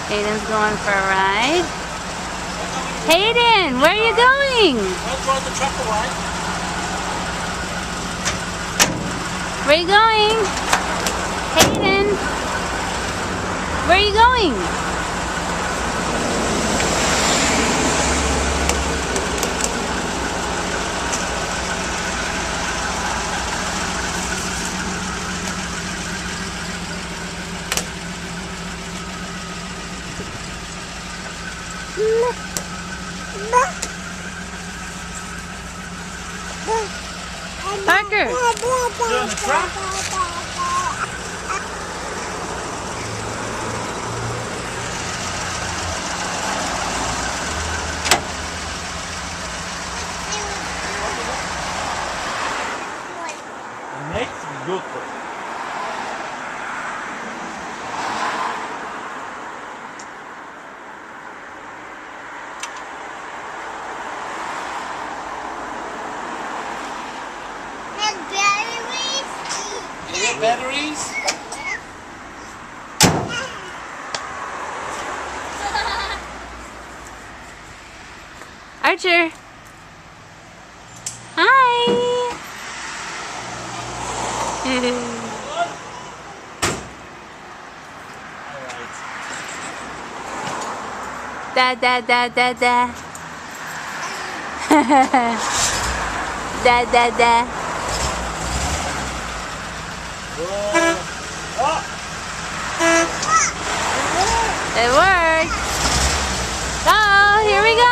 Hayden's going for a ride. Hayden, where are you going? I'll drive the truck away. Where are you going? Hayden, where are you going? Parker! Doing the truck? Next good. Batteries? Archer! Hi! Da da da da da. Da da da. It worked. Oh, here we go.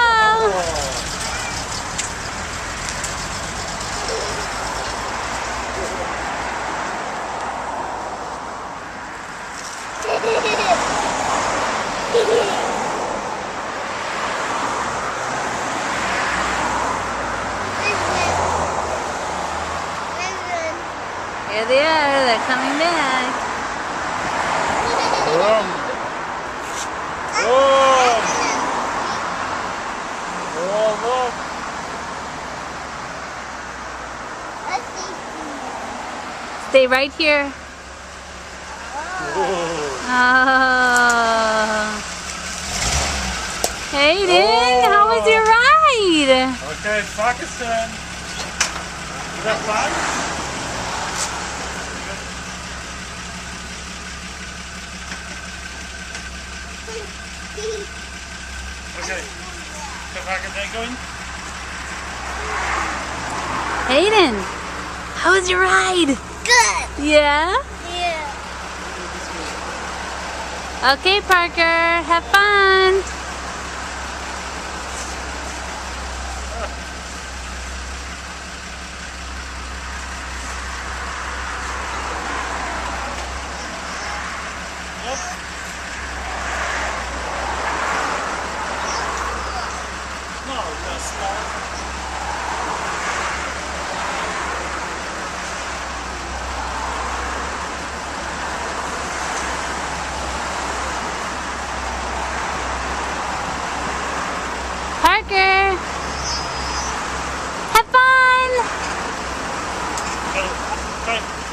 Here they are. They're coming back. Stay right here. Oh. Hayden, how was your ride? Okay, Pakistan. Is that fun? Okay. Come back and then going. Hayden, how was your ride? Good. Yeah? Yeah. Okay, Parker, have fun. No, that's small. Parker, have fun.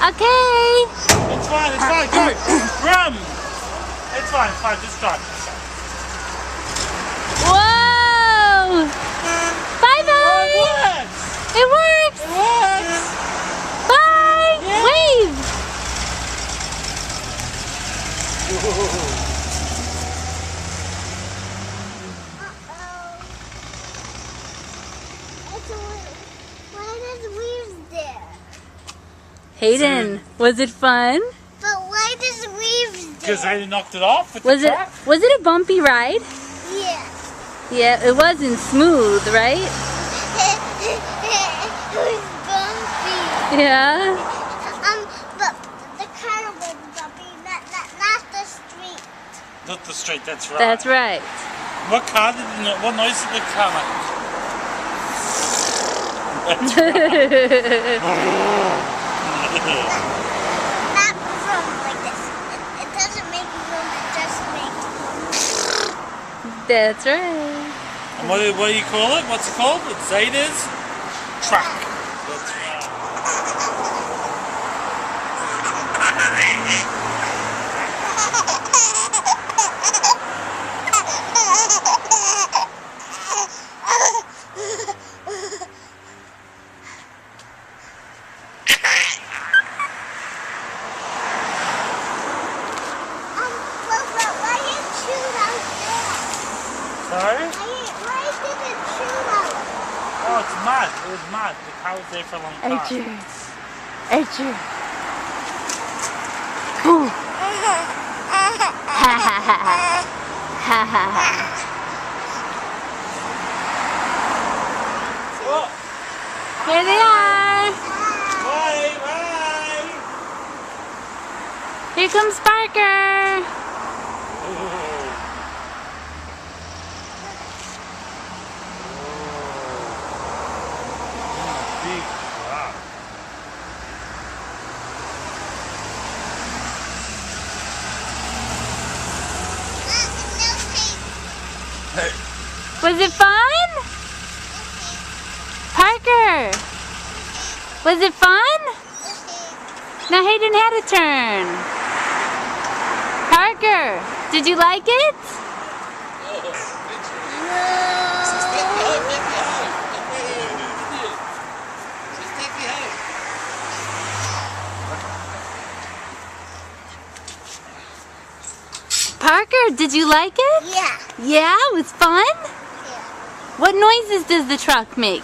Okay. It's fine, go! Run! It's fine, just try. Whoa! Bye bye. Oh, it works! It works. It works! Bye. Yeah. Wave. Why does weaves there? Hayden, was it fun? But why does weaves there? Because they knocked it off with Was the it truck. a bumpy ride? Yeah. Yeah, it wasn't smooth, right? It was bumpy. Yeah. But the car was bumpy, not the street. Not the street, that's right. That's right. What noise did the car make? That's Not vroom like this. It doesn't make vroom, it just makes That's right. And what do you call it? What's it called? It's Zeta's truck. That's right. mud. It was mud. The car was there for a long time. Archer. Archer. Ooh. Ha ha ha ha. Ha ha ha. Oh, Here they are. bye, bye. Here comes Parker. Big truck. Hey. Was it fun? Parker. Was it fun? Now Hayden had a turn. Parker, did you like it? Parker, did you like it? Yeah. Yeah, it was fun? Yeah. What noises does the truck make?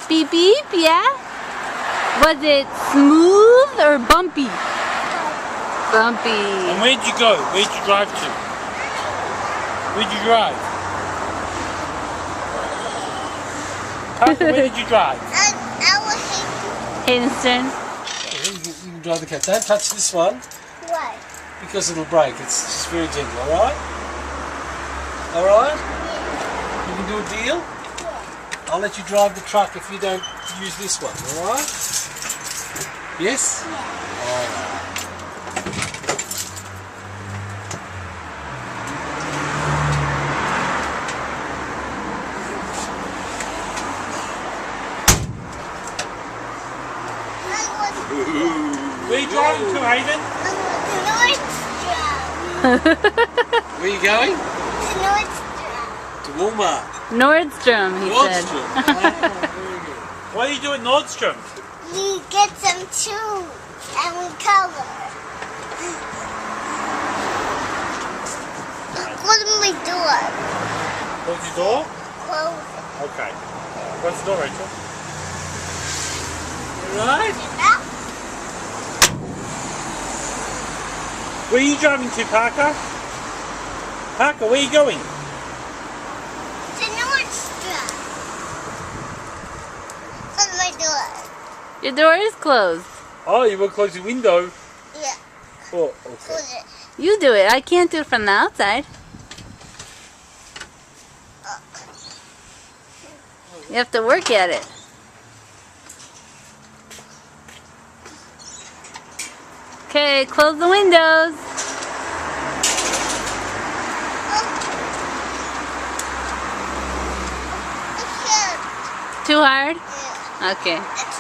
Beep, beep. Beep beep, yeah? Was it smooth or bumpy? Bumpy. And where'd you go? Where'd you drive to? Where'd you drive? Parker, where did you drive? I was Hayden's turn. You can drive the car. Don't touch this one What? because it'll break. It's just very gentle, alright? Alright? You can do a deal? I'll let you drive the truck if you don't use this one, alright? Yes? Alright. Where are you driving to, Hayden? Where are you going? To Walmart. Nordstrom, he said. Nordstrom. Oh, very good. What do you do at Nordstrom? We get some too, and we color. Close my door. Close your door? Close Okay. Close the door, Rachel. Alright. it up. Where are you driving to, Parker? Parker, where are you going? To Nordstrom. Close my door. Your door is closed. Oh, you will close your window. Yeah, Oh, okay. close it. You do it. I can't do it from the outside. You have to work at it. Okay, close the windows. It's here. Too hard? Yeah. Okay. It's